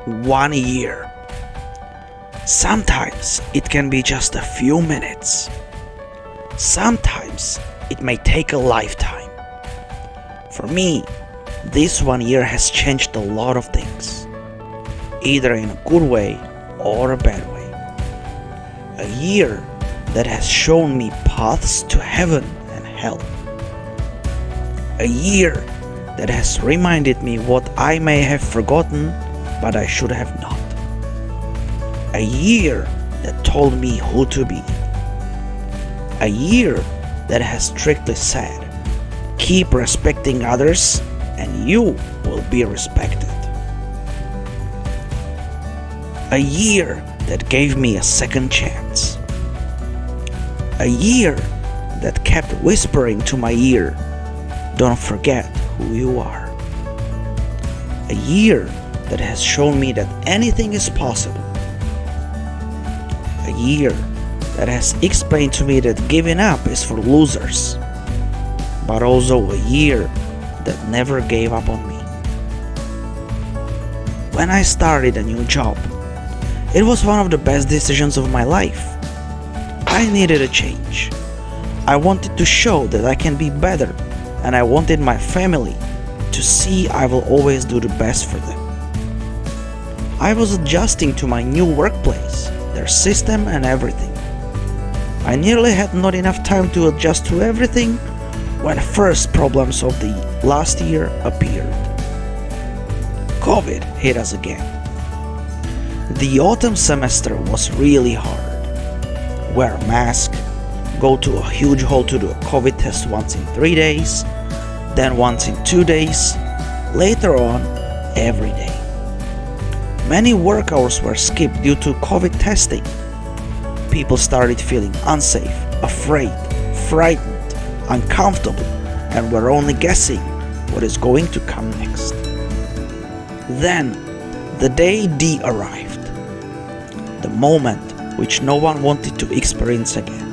1 year. Sometimes it can be just a few minutes. Sometimes it may take a lifetime. For me, this 1 year has changed a lot of things, either in a good way or a bad way. A year that has shown me paths to heaven and hell. A year that has reminded me what I may have forgotten, but I should have not. A year that told me who to be. A year that has strictly said, keep respecting others and you will be respected. A year that gave me a second chance. A year that kept whispering to my ear, don't forget who you are. A year that has shown me that anything is possible. A year that has explained to me that giving up is for losers, but also a year that never gave up on me. When I started a new job, it was one of the best decisions of my life. I needed a change. I wanted to show that I can be better, and I wanted my family to see I will always do the best for them. I was adjusting to my new workplace, their system and everything. I nearly had not enough time to adjust to everything when first problems of the last year appeared. COVID hit us again. The autumn semester was really hard. Wear a mask, go to a huge hall to do a COVID test once in 3 days, then once in 2 days, later on, every day. Many work hours were skipped due to COVID testing. People started feeling unsafe, afraid, frightened, uncomfortable, and were only guessing what is going to come next. Then, the day D arrived. The moment which no one wanted to experience again.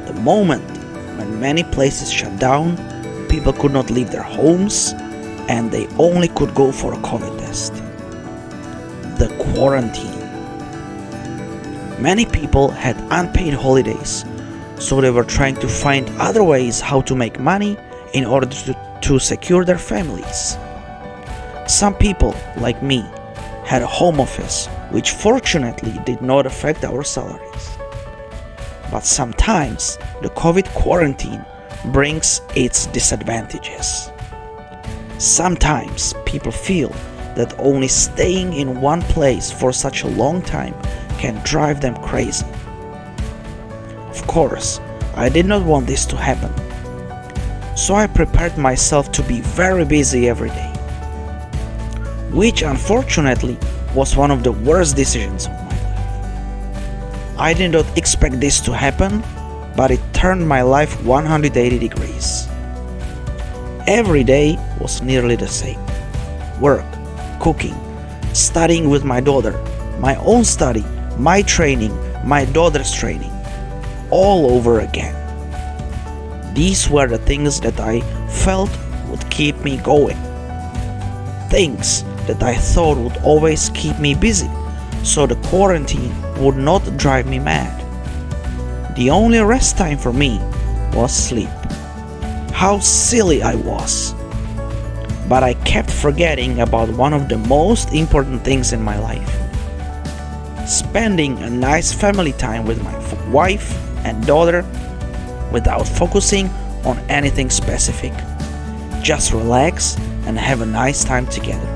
The moment when many places shut down, people could not leave their homes, and they only could go for a COVID test. The quarantine. Many people had unpaid holidays, so they were trying to find other ways how to make money in order to secure their families. Some people, like me, had a home office, which fortunately did not affect our salaries. But sometimes the COVID quarantine brings its disadvantages. Sometimes people feel that only staying in one place for such a long time can drive them crazy. Of course, I did not want this to happen, so I prepared myself to be very busy every day, which unfortunately was one of the worst decisions of my life. I did not expect this to happen, but it turned my life 180 degrees. Every day was nearly the same. Work, cooking, studying with my daughter, my own study, my training, my daughter's training, all over again. These were the things that I felt would keep me going. Things that I thought would always keep me busy, so the quarantine would not drive me mad. The only rest time for me was sleep. How silly I was. But I kept forgetting about one of the most important things in my life. Spending a nice family time with my wife and daughter without focusing on anything specific. Just relax and have a nice time together.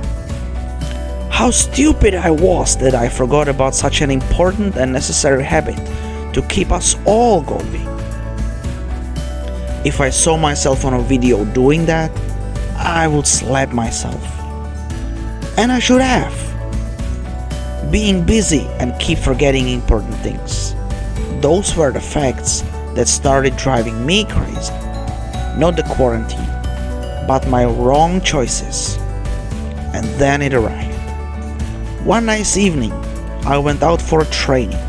How stupid I was that I forgot about such an important and necessary habit to keep us all going. If I saw myself on a video doing that, I would slap myself. And I should have. Being busy and keep forgetting important things. Those were the facts that started driving me crazy. Not the quarantine, but my wrong choices. And then it arrived. One nice evening, I went out for a training.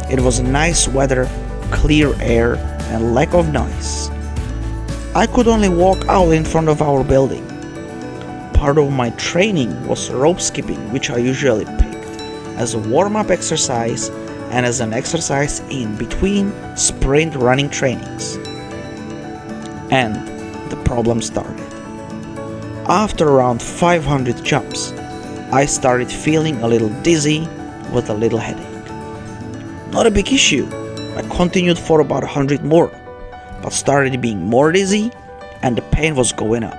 It was nice weather, clear air, and lack of noise. I could only walk out in front of our building. part of my training was rope skipping, which I usually picked as a warm-up exercise and as an exercise in between sprint running trainings. And the problem started. After around 500 jumps, I started feeling a little dizzy with a little headache. Not a big issue. I continued for about 100 more, but started being more dizzy and the pain was going up.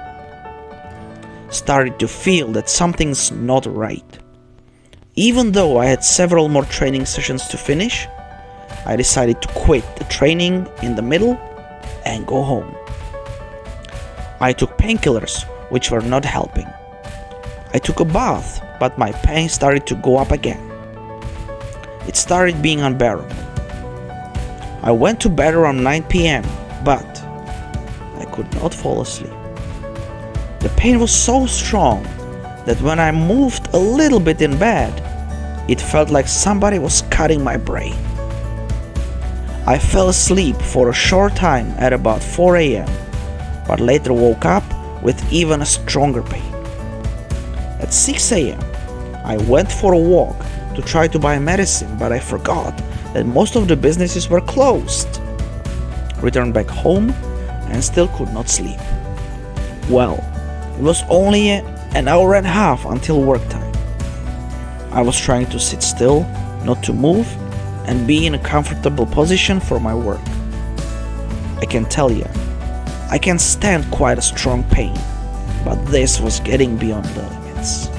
Started to feel that something's not right. Even though I had several more training sessions to finish, I decided to quit the training in the middle and go home. I took painkillers, which were not helping. I took a bath, but my pain started to go up again. It started being unbearable. I went to bed around 9 p.m., but I could not fall asleep. The pain was so strong that when I moved a little bit in bed, it felt like somebody was cutting my brain. I fell asleep for a short time at about 4 a.m., but later woke up with even a stronger pain. At 6 a.m., I went for a walk to try to buy medicine, but I forgot that most of the businesses were closed. Returned back home and still could not sleep. Well, it was only an hour and a half until work time. I was trying to sit still, not to move, and be in a comfortable position for my work. I can tell you, I can stand quite a strong pain, but this was getting beyond the limits.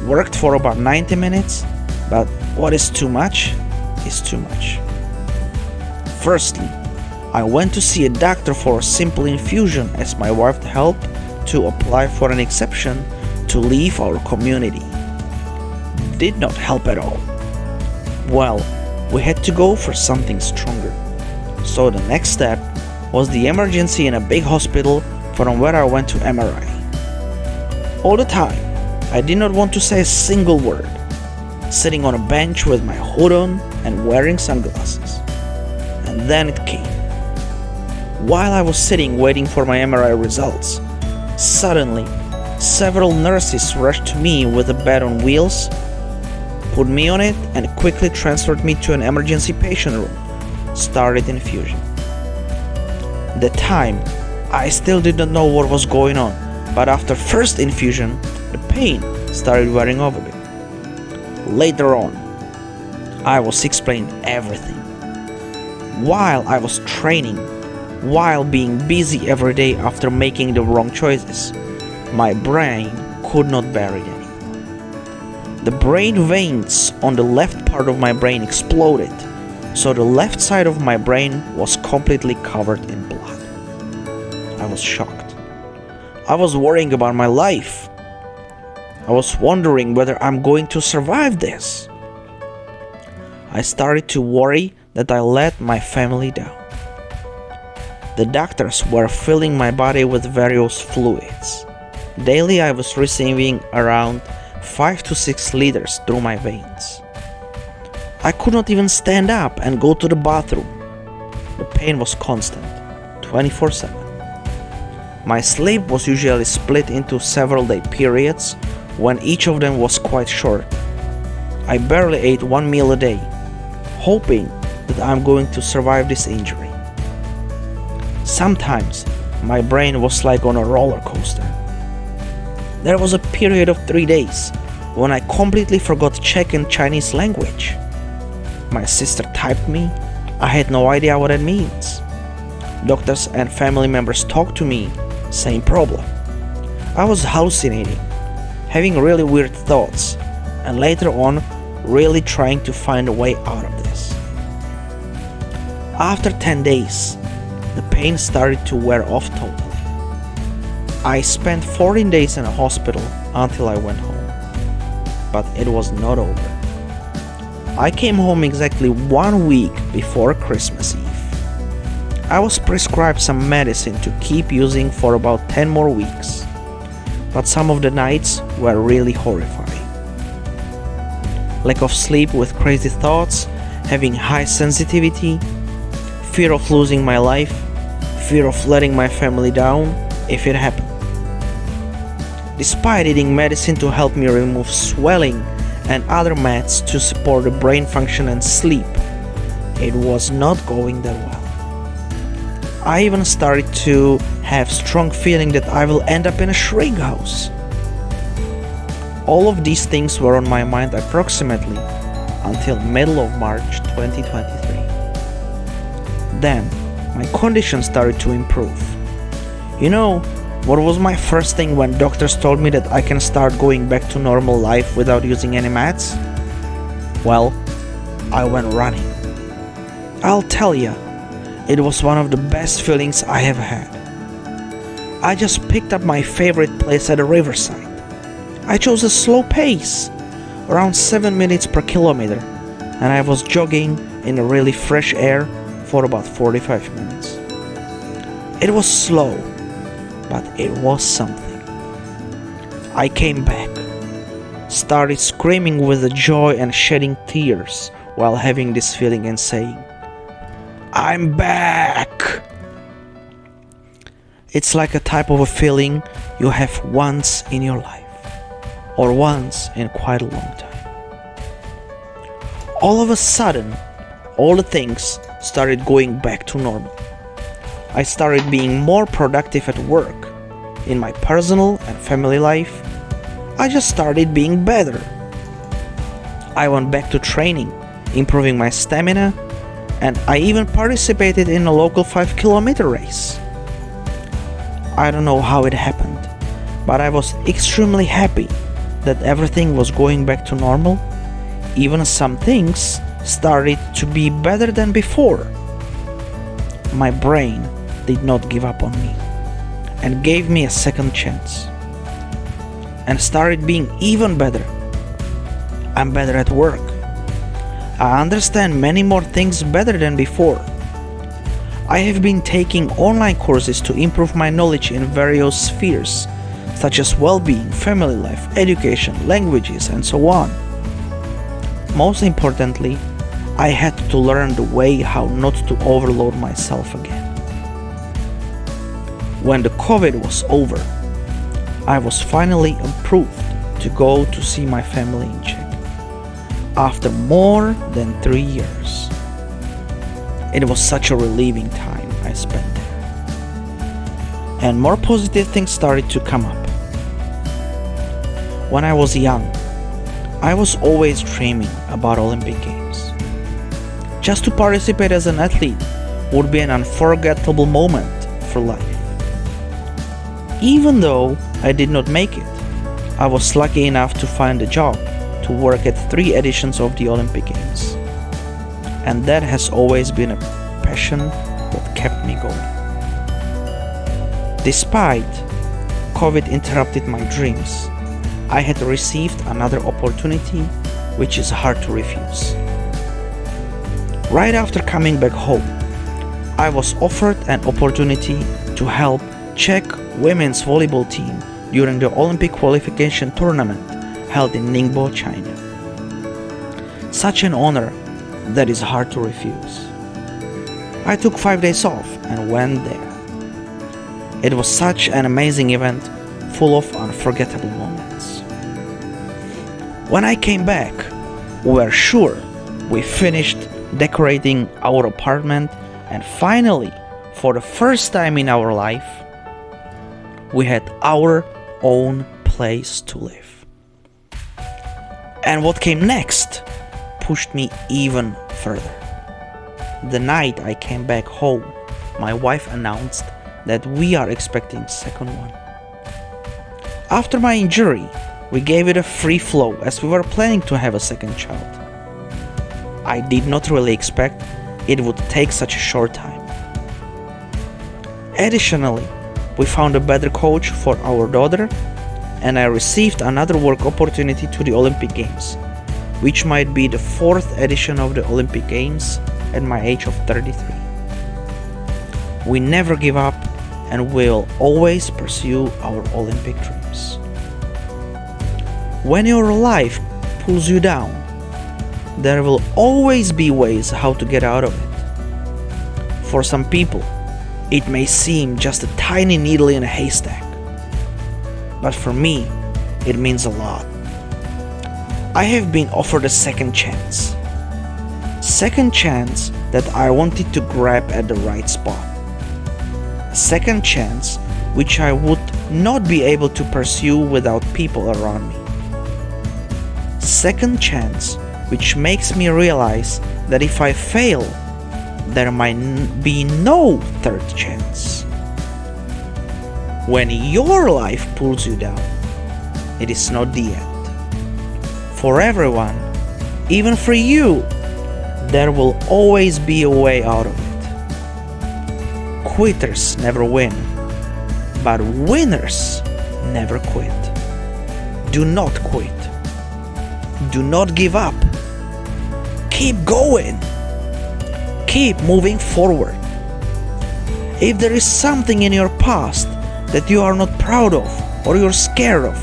Worked for about 90 minutes, but what is too much is too much. Firstly, I went to see a doctor for a simple infusion as my wife helped to apply for an exception to leave our community. Did not help at all. Well, we had to go for something stronger. So the next step was the emergency in a big hospital from where I went to MRI. All the time, I did not want to say a single word, sitting on a bench with my hood on and wearing sunglasses. And then it came. While I was sitting waiting for my MRI results, suddenly, several nurses rushed to me with a bed on wheels, put me on it, and quickly transferred me to an emergency patient room, started infusion. At the time, I still did not know what was going on, but after first infusion, the pain started wearing off a bit. Later on, I was explained everything. While I was training, while being busy every day after making the wrong choices, my brain could not bear it anymore. The brain veins on the left part of my brain exploded, so the left side of my brain was completely covered in blood. I was shocked. I was worrying about my life. I was wondering whether I'm going to survive this. I started to worry that I let my family down. The doctors were filling my body with various fluids. Daily I was receiving around 5 to 6 liters through my veins. I could not even stand up and go to the bathroom. The pain was constant, 24/7. My sleep was usually split into several day periods when each of them was quite short. I barely ate one meal a day, hoping that I'm going to survive this injury. Sometimes my brain was like on a roller coaster. There was a period of 3 days when I completely forgot Czech and Chinese language. My sister typed me. I had no idea what it means. Doctors and family members talked to me, same problem. I was hallucinating, having really weird thoughts, and later on really trying to find a way out of this. After 10 days, the pain started to wear off totally. I spent 14 days in a hospital until I went home. But it was not over. I came home exactly 1 week before Christmas Eve. I was prescribed some medicine to keep using for about 10 more weeks. But some of the nights were really horrifying. Lack of sleep with crazy thoughts, having high sensitivity, fear of losing my life, fear of letting my family down if it happened. Despite eating medicine to help me remove swelling and other meds to support the brain function and sleep, it was not going that well. I even started to have strong feeling that I will end up in a shrink house. All of these things were on my mind approximately until middle of March 2023. Then my condition started to improve. You know, what was my first thing when doctors told me that I can start going back to normal life without using any meds? Well, I went running. I'll tell ya, it was one of the best feelings I have had. I just picked up my favorite place at the riverside. I chose a slow pace, around 7 minutes per kilometer, and I was jogging in the really fresh air for about 45 minutes. It was slow, but it was something. I came back, started screaming with the joy and shedding tears while having this feeling and saying, "I'm back!" It's like a type of a feeling you have once in your life, or once in quite a long time. All of a sudden, all the things started going back to normal. I started being more productive at work. In my personal and family life, I just started being better. I went back to training, improving my stamina, and I even participated in a local 5-kilometer race. I don't know how it happened, but I was extremely happy that everything was going back to normal. Even some things started to be better than before. My brain did not give up on me and gave me a second chance and started being even better. I'm better at work. I understand many more things better than before. I have been taking online courses to improve my knowledge in various spheres, such as well-being, family life, education, languages, and so on. Most importantly, I had to learn the way how not to overload myself again. When the COVID was over, I was finally approved to go to see my family in Czech after more than 3 years. It was such a relieving time I spent there. And more positive things started to come up. When I was young, I was always dreaming about Olympic Games. Just to participate as an athlete would be an unforgettable moment for life. Even though I did not make it, I was lucky enough to find a job to work at 3 editions of the Olympic Games. And that has always been a passion that kept me going. Despite COVID interrupted my dreams, I had received another opportunity which is hard to refuse. Right after coming back home, I was offered an opportunity to help Czech women's volleyball team during the Olympic qualification tournament held in Ningbo, China. Such an honor that is hard to refuse. I took 5 days off and went there. It was such an amazing event, full of unforgettable moments. When I came back, we were sure we finished decorating our apartment, and finally, for the first time in our life, we had our own place to live. And what came next pushed me even further. The night I came back home, my wife announced that we are expecting second one. After my injury, we gave it a free flow as we were planning to have a second child. I did not really expect it would take such a short time. Additionally, we found a better coach for our daughter, and I received another work opportunity to the Olympic Games, which might be the 4th edition of the Olympic Games at my age of 33. We never give up and will always pursue our Olympic dreams. When your life pulls you down, there will always be ways how to get out of it. For some people, it may seem just a tiny needle in a haystack. but for me, it means a lot. I have been offered a second chance. Second chance that I wanted to grab at the right spot. A second chance which I would not be able to pursue without people around me. Second chance which makes me realize that if I fail, there might be no third chance. When your life pulls you down, it is not the end. For everyone, even for you, there will always be a way out of it. Quitters never win, but winners never quit. Do not quit. Do not give up. Keep going. Keep moving forward. If there is something in your past that you are not proud of or you're scared of,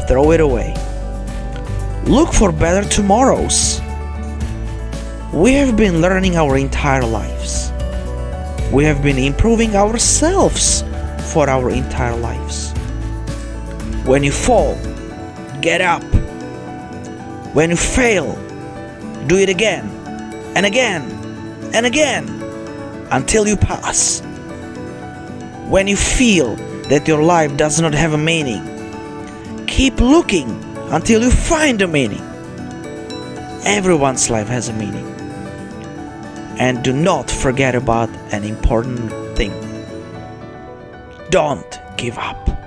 throw it away. Look for better tomorrows. We have been learning our entire lives. We have been improving ourselves for our entire lives. When you fall, get up. When you fail, do it again and again and again until you pass. When you feel that your life does not have a meaning, keep looking until you find a meaning. Everyone's life has a meaning. And do not forget about an important thing. Don't give up.